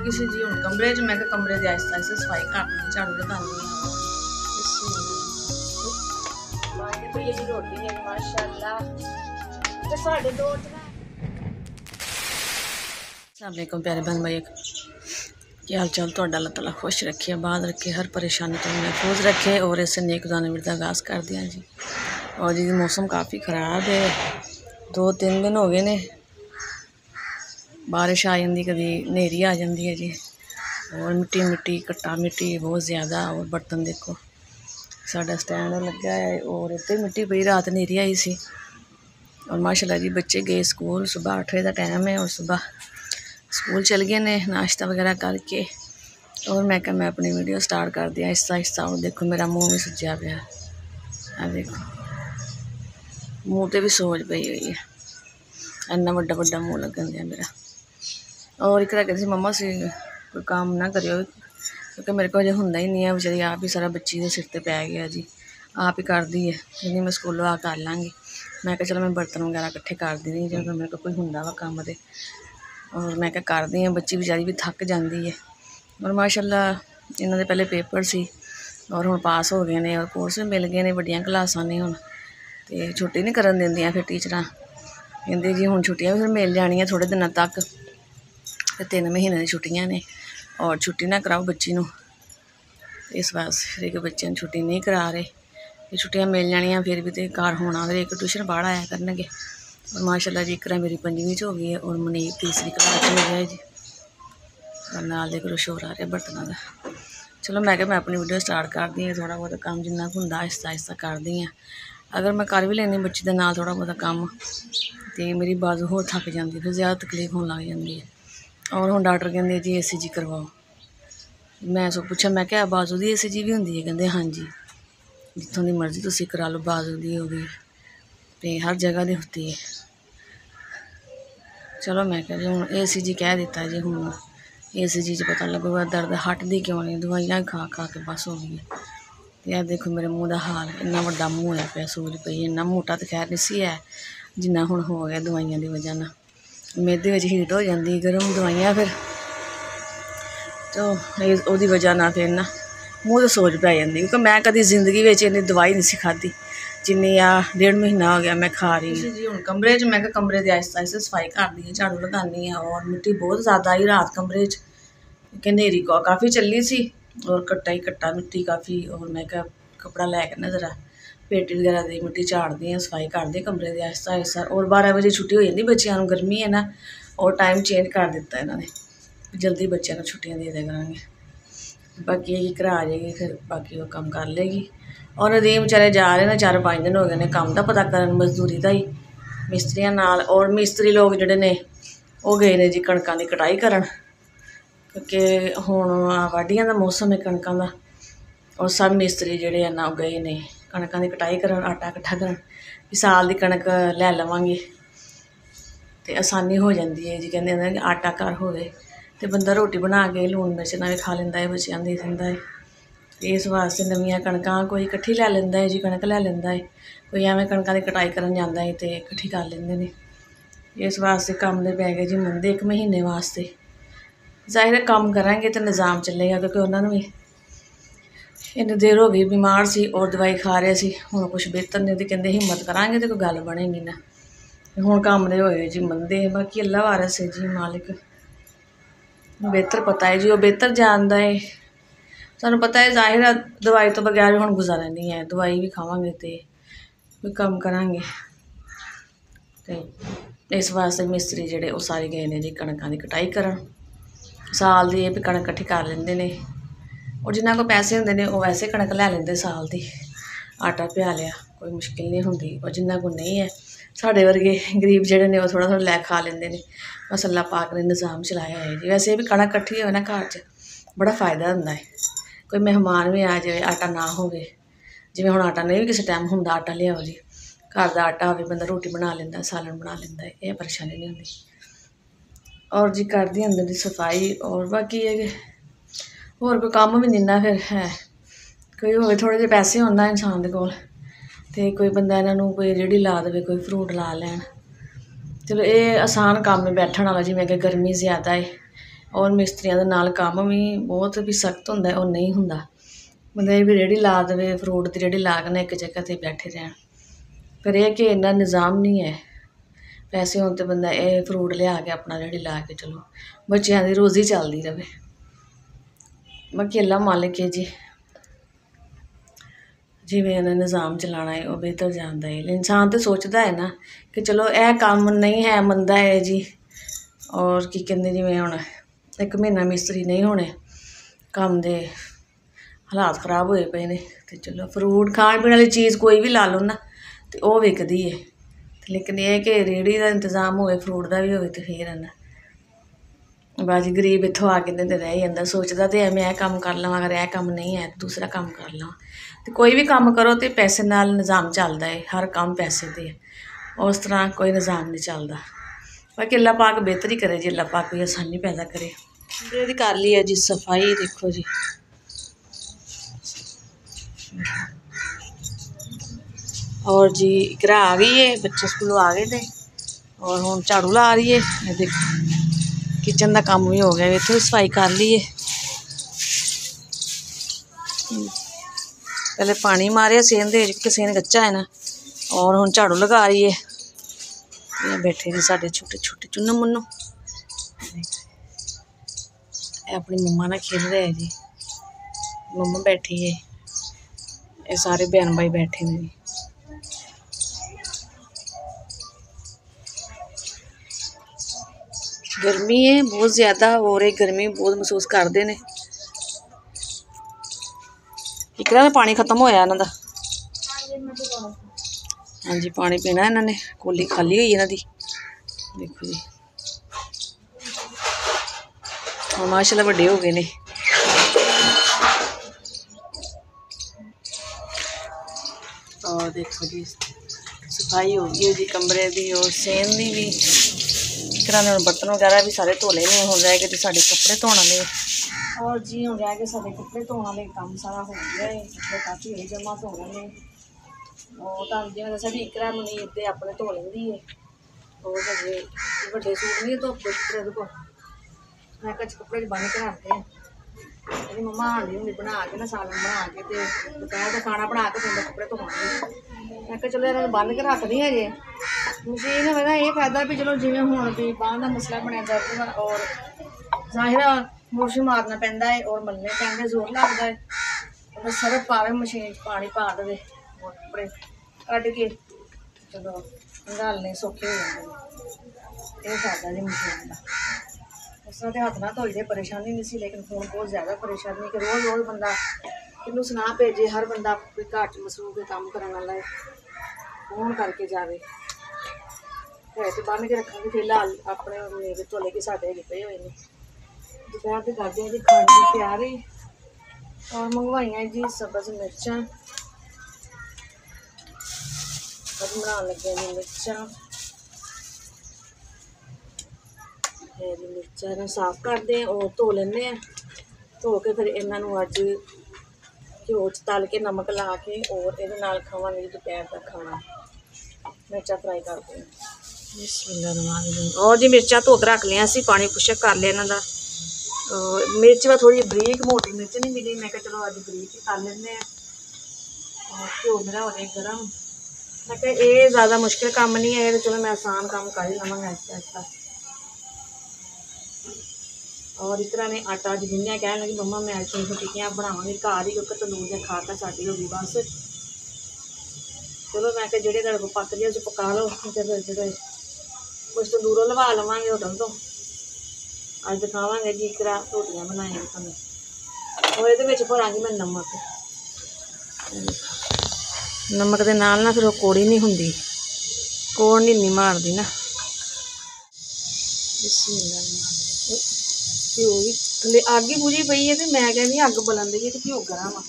गई सी जी। हुण कमरे च मैं कमरे की आहिस्ता आहिस्ता सफाई करनी, झाड़ू लगानी है। रोटी है माशाअल्लाह। अस्सलामुअलैकुम प्यारे बहन भाई, क्या हाल चाल तो अल्लाह ताला खुश रखे, आबाद रखे, हर परेशानी तो महफूज रखे और इस नेक दानवीर का आगाज़ कर दिया जी। और जी मौसम काफ़ी ख़राब है, 2-3 दिन हो गए ने, बारिश आ जाती, कभी नेरी आ जाती है जी। और मिट्टी मिट्टी कट्टा मिट्टी बहुत ज़्यादा। और बर्तन देखो, साडा स्टैंड लगा है और इतने मिट्टी पई, रात नेरी आई सी। और माशाल्लाह जी बच्चे गए स्कूल, सुबह 8 बजे का टाइम है और सुबह स्कूल चल गए ने नाश्ता वगैरह करके। और मैं अपनी वीडियो स्टार्ट कर दिया आहिस्ता आहिस्ता। और देखो मेरा मुँह भी सुजया पाया, देखो मुँह तो भी सोज पई हुई है, इन्ना वड्डा वड्डा मुँह लगन दिया मेरा। और एक कहती मम्मा से कोई काम ना करियो, क्योंकि मेरे को अजे होंदा ही नहीं है, बेचारी आप ही सारा बच्ची के सिर ते पै गया जी, आप ही कर दी है। नहीं मैं स्कूलों आ कर लाँगी। मैं कहा चलो मैं बर्तन वगैरह इकट्ठे कर दी नहीं, जो मेरे को कोई होंदा वा काम दे। और मैं क्या कर दी, बच्ची बेचारी भी थक जाती है। और माशाल्लाह इन्हों के पहले पेपर सी और हुण पास हो गए ने और कोर्स भी मिल गए ने, वड्डियां क्लासां ने हुण, ते छुट्टी नहीं करन दिंदियां। फिर टीचरां कहंदे जी हुण छुट्टियां भी फिर मिल जानियां थोड़े दिनों तक, 3 महीने की छुट्टियां ने और छुट्टी ना कराओ बच्ची नूं। इस वास्ते फिर बच्चे नूं छुट्टी नहीं करा रहे, फिर छुट्टियां मिल जानियां, फिर भी तो घर होना, फिर एक ट्यूशन पढ़ आया करनगे। और माशाल्लाह जी इकरा मेरी 5वीं च हो गई है और मनीप 3री क्लास हो गया है जी। और नाल देखो शोर आ रहा बर्तनों का। चलो मैं अपनी वीडियो स्टार्ट कर दी, थोड़ा बहुत काम जिन्ना होंदा आहिस्ता आहिस्ता कर दी हैं। अगर मैं कर भी लेनी बच्ची के नाल थोड़ा बहुत काम, तो मेरी बाजू होर थक जाती, फिर ज़्यादा तकलीफ होने लग जाती है। और हुण डॉक्टर कहते जी ECG करवाओ। मैं सो पूछा, मैं क्या बाजू की ECG भी होंदी है? कहते हाँ जी, जितों की मर्जी तुसीं करा लो, बाजू की हो गई तो हर जगह की होती है। चलो मैं क्या जी हुण ECG कह दिता जी, हुण ECG च पता लगूगा दर्द हटदी क्यों नहीं, दवाइयां खा खा के बस हो गई है। तो यह देखो मेरे मुँह का हाल, इन्ना वड्डा मुँह है पे, सूज पई, इन्ना मोटा तो खैर नहीं सी है जिन्ना हुण हो गया दवाइयां की वजह ना। मेदे विच हीट हो जाती, गर्म दवाइयां फिर तो उसदी वजह ना फिर ना मूँह तो सोज पै जाती, क्योंकि मैं कभी जिंदगी में इन्नी दवाई नहीं सी खाधी जिन्नी 1.5 महीना हो गया मैं खा रही हूँ जी। हुण कमरे च मैं कमरे की आहिस्ता आहिस्ता सफाई कर दी है, झाड़ू लगानी है। और मिट्टी बहुत ज़्यादा आई रात कमरे च, क्योंकि नेरी काफ़ी चली सी और कट्टा ही कट्टा मिट्टी काफ़ी। और मैं क्या कपड़ा लैके ना जरा पेटी वगैरह दी मिट्टी झाड़ दी, सफाई कर दी कमरे की आहिस्ता आहिस्ता। और 12 बजे छुट्टी हो जाती बच्चों को, गर्मी है ना, और टाइम चेंज कर दिता इन्होंने, जल्दी बच्चों को छुट्टियां दे दिया करांगे। बाकी यही घर आ जाएगी, फिर बाकी वो काम कर लेगी। और नदीम बेचारे जा रहे हैं, 4-5 दिन हो गए ने काम का पता करन, मजदूरी का ही मिस्त्रियों नाल। और मिस्त्री लोग जोड़े ने वो गए ने जी कणकों की कटाई करन, क्योंकि हुण वाढियां का मौसम है कणकों का। और सब मिस्त्री जोड़े ना गए ने कणकों की कटाई करन, आटा इकट्ठा करन, साल की कणक लै लवांगे तो आसानी हो जाती है जी। कहते आटा घर होवे तो बंदा रोटी बना के लून मिर्च नाल खा लेंदा है, बच्चों दे दिंदा है। इस वास्ते नवीं कणकां कोई इकट्ठी लै लैंदा है जी, कणक लै लैंदा है, कोई एवें कणकों की कटाई करन जांदा है तो इकट्ठी कर लेंदे ने। इस वास्ते कम दे पै गए जी मंदे 1 महीने वास्ते। जाहिर है काम करांगे तो निज़ाम चलेगा, क्योंकि उन्होंने भी इन्नी देर हो गई बीमार सी और दवाई खा रहे सी, हुण कुछ बेहतर नहीं, तो कहते हिम्मत करांगे तो कोई गल बनेगी ना। हुण काम दे होए जी मंदे। बाकी अल्लाह वारस है जी, मालिक बेहतर पता है जी, वो बेहतर जानता है। सानू पता है जाहिर है दवाई तो बगैर हुण गुजारा नहीं है, दवाई भी खावांगे तो कोई काम करांगे। तो इस वास्ते मिस्त्री जोड़े वो सारे गए ने जी कणकों की कटाई करन, साल की भी कणक इकट्ठी कर लेंदे ने। और जिन्हों को पैसे होंदे ने वो वैसे कणक लै लेंदे साल की, आटा पिया लिया, कोई मुश्किल नहीं होंदी। और जिन्हों को नहीं है, साढ़े वर्गे गरीब जोड़े ने वो थोड़ा थोड़ा लै खा लेंदे ने। बस अल्लाह पाक ने निज़ाम चलाया है जी। वैसे भी कणक इकट्ठी हो ना घर च बड़ा फ़ायदा होंदा है, कोई मेहमान भी आ जाए आटा ना होवे, जिवें हुण आटा नहीं भी किसी टाइम होंदा आटा लियाओ जी, घर का आटा होवे बंदा रोटी बना लेंदा, सालन बना लेंदा है, यह परेशानी नहीं होंदी। और जी कर दी अंदर की सफाई। और बाकी है कि होर कोई काम भी नहीं ना फिर है, कोई होवे थोड़े जे पैसे होना इंसान दे कोल ते कोई बंदा इन्हों कोई रेहड़ी ला दे, कोई फ्रूट ला लैन। चलो ये आसान काम है बैठण वाला, जिवें कि गर्मी ज़्यादा है और मिस्त्रियों के नाल काम भी बहुत भी सख्त होंदा, और नहीं होंदा। बंदा भी रेहड़ी ला दे, फ्रूट की रेहड़ी ला के ना एक जगह ते बैठे रहन, पर यह कि इन्ना निज़ाम नहीं है। पैसे होन तो बंदा ये फ्रूट लिया के अपना रेहड़ी ला के चलो, बच्चों की रोज़ी चलती रहे। बाकी अल्लाह मालिक है जी, जिमें इन्हें निज़ाम चलाना है वो बेहतर जानता है। इंसान तो सोचता है ना कि चलो यह काम नहीं है, मंदा है जी, और की कहते जिमें हुण एक महीना मिस्त्री नहीं होने, काम दे हालात खराब होए पे ने, तो चलो फ्रूट खाण पीण वाली चीज़ कोई भी ला लो ना तो वह विकदी है। लेकिन यह कि रेहड़ी का इंतजाम होए, फ्रूट का भी होए, तो फिर है ना बाज गरीब इत्थों आ के तो रह जाता, सोचता तो है मैं यह काम कर लवां, अगर यह काम नहीं है तो दूसरा काम कर लवां। तो कोई भी काम करो तो पैसे नाल निज़ाम चलता है, हर काम पैसे ते है, उस तरह कोई निज़ाम नहीं चलता। बाकी अल्लाह पाक बेहतर ही करे जी, अल्लाह पाक कोई आसानी पैदा करे। ये कर ली है जी सफाई, देखो जी और जी इकरा आ गई है, बच्चे स्कूलों आ गए थे और हुण झाड़ू ला रही है। देखो किचन का काम भी हो गया, इत्थों भी सफाई कर ली है। पहले पानी मारे सेन दे, क्योंकि सेन कच्चा है ना, और हुण झाड़ू लगा रही है। ये बैठे जी साडे छोटे छोटे चुन्नू मुन्नू, अपनी मम्मा नाल खेल रहे हैं जी। मम्मा बैठी है, ये सारे बहन भाई बैठे ने जी। गर्मी है बहुत ज़्यादा, और एक गर्मी बहुत महसूस करते हैं। इकरा का पानी खत्म होया इन्हां दा, हाँ जी पानी पीना इन्होंने, कोली खाली हुई इन्हां दी। देखो जी माशाल्लाह बड़े हो गए ने। और देखो जी सफाई हो गई है जी कमरे की और सेन की भी। इकरा ने बर्तन वगैरह भी सारे धो लेने, हुण रह गए साडे कपड़े धोने वाले। और जी हुण रह गए साडे कपड़े धोने वाले, काम सारा हो गया है, कपड़े काफ़ी होए जमा धोने ने। और तुहानूं जिवें दस्सिया भी इकरा मुनीर दे अपने धो लैंदी है, और हजे वड्डे सूट नहीं धोते कपड़े ओहदे कोल, मैं कच कपड़े बन के रखते हैं। मेरी मम्मा आंदी होंदी बना के ना, सालन बना के ते दोपहर का खाना बना के फिर कपड़े धोवांगी। मैं कहा चलो इन्होंने बन के रख दी है जे मशीन होवे ना, ये फायदा भी चलो जिवें हुण भी बांह का मसला बनया दर्द दा, और ज़ाहिर बुरश मारना पैंदा है और मलने पैंदे, जोर लगता है। तो सर्फ पावे मशीन पानी पा दे और कपड़े कढ़ के चलो हंगालने सौखे हो जाते। ये फायदा जी मशीन का। उस तरह हाथ ना धोई दे परेशानी नहीं सी, लेकिन फोन बहुत ज़्यादा परेशानी कि रोज़ रोज़ बंदा किनू सुना भेजे, हर बंदा कोई घर च मसरूफ काम करने वाला है, फोन करके जाए है तो बन के रखा फिलहाल अपने मेरे धोले के साढ़े हजे पे हुए हैं। दोपहर के करते हैं जी खाने की तैयारी, और मंगवाइया जी सब्ज़ मिर्चा, बना लगे जी मिर्चा। मिर्चा साफ करते हैं और धो लें, धो के फिर इन्हों अज घ्यो तल के नमक ला के और ये खावे दोपहर का खाना, मिर्चा फ्राई करते हैं। और जी मिर्चा धो के रख लिया, पानी खुशक कर लिया इन्हों का। मिर्च वा थोड़ी बरीक मोटी मिर्च नहीं मिली, मैं चलो अज बरीक ही कर लें। और घ्यो मेरा हो जाए गर्म, मैं क्या ये ज़्यादा मुश्किल काम नहीं है, तो चलो मैं आसान काम कर ही लवांगा आहिस्ता आहिस्ता। और इस तरह ने आटा अज गुन्निया, कह लगी मम्मा मैं अज टिक्कियां बनावांगी घर ही, क्योंकि तंदूर ने खा के साड़ी हो गई बस। चलो मैं क्या जेह्ड़े तेरे को पक दिया पका लो, फिर जो कुछ तंदूरों लवा लवांगे होटल तो। अज दिखावांगे जी इकरा रोटियां बनाई तुहानूं, और ये भरांगी मैं नमक, नमक के नाल ना फिर वो कौड़ी नहीं हुंदी, कौड़ नहीं मारदी ना। घ्यो भी थले अग ही बुझी पई है, तो मैं कहनी अग बलन दी है, तो घ्यो गर्म आ।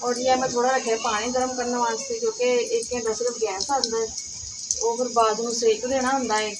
और ये मैं थोड़ा रखे पानी गर्म करने वास्ते, क्योंकि एक घंटा सिर्फ गैस आंदा है, वो फिर बाद में सेक देना होंदा है।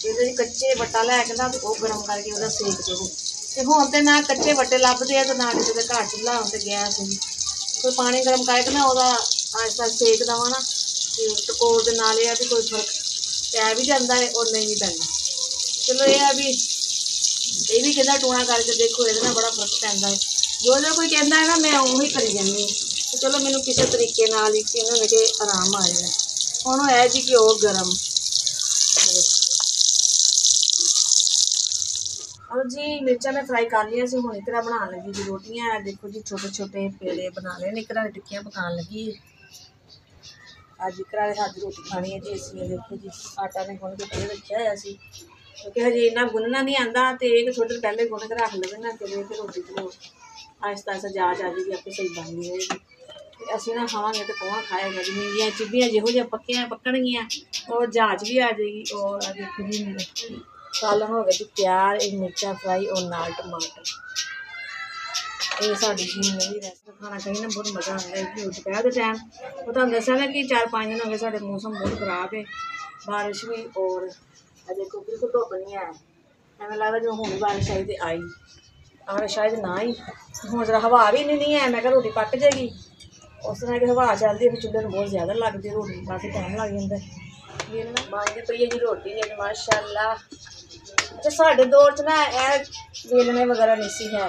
ये कच्चे बट्टा लैके ना तो गर्म करके वह सेक दो, तो हुण तो ना कच्चे बट्टे लभदे हैं, तो ना किसी के घर चूल्हा हो तो गैस कोई पानी गर्म करके ना वह आहिस्ता सेक देव ना, तो टकोर के नाल कोई फर्क पै भी जाता है और नहीं भी पैंदा। चलो यह है भी ये भी कहना टूणा करके देखो, ये बड़ा फर्क पैंदा है। जो कोई कहता है ना मैं उही करी जानी, तो चलो मैनू किसी तरीके नाल ही इन्होंने कि आराम आ जाए। हुण है जी घ्यो गरम। और जी मिर्चा मैं फ्राई कर लिया सी, हुण एक बना लगी जी रोटियां। देखो जी छोटे छोटे पेड़े बना ले, एक टिक्कियां पकान लगी। अज एक हाथ रोटी खानी है जी असीं। देखो जी आटा ने गुन के पहले रखा हुआ सी, क्योंकि हजे इन्ना गुनना नहीं आता, तो एक थोड़ी देर पहले गुन के रख लवे ना, फिर रोटी चलो आहिस्ता आहिस्ता जाच आ जाएगी, आपे सही बन जाएगी। असीं ना खावांगे तो कौन खाएगा जी। मेरियां चिब्बियां जिहो जिहा पकणगियां और जाच भी आ जाएगी। और देखो जी मेरे सालन हो गया जी तैयार, एक मिर्चा फ्राई और नाल टमाटर। ये साड़ी जी मेरी रेसिपी खाना कहीं ना बहुत मज़ा आता है कि दोपहर के टाइम। वो तो दसा ना कि 4-5 दिन हो गए साढ़े मौसम बहुत खराब है, बारिश भी। और देखो बिल्कुल धुप नहीं है, एवं लगता जो हूँ बारिश आई तो आई, और शायद ना ही हूँ जरा हवा भी नहीं है। मैं रोटी पक जाएगी, उस तरह की हवा चलती है, फिर चुल्हे में बहुत ज़्यादा लगती है, रोटी काफ़ी टाइम लग जाता है। बनती पई है जी रोटी है माशाअल्लाह। अच्छा साढ़े दौर च ना यह वेलने वगैरह नहीं सी है,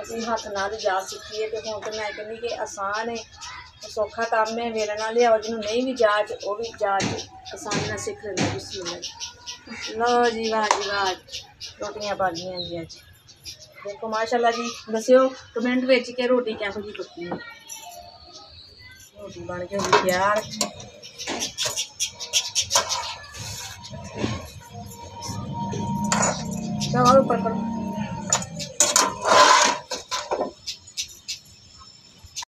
असीं हत्थ नाल जाच सीखी है। तो हुण तो मैं कहनी कि आसान है, सौखा काम है। वेलना लियाओ, जिन्होंने नहीं भी जाच वो भी जाच आसानी नाल सीख लेंदा। बिस्मिल्लाह। लो जी वाह जी वाह, रोटियां पक गईयां जी अज। देखो माशाअल्लाह जी, दस्सिओ कमेंट विच कि रोटी किहो जी पक्की है। रोटी बन के होगी तैयार। चलो ऊपर करो।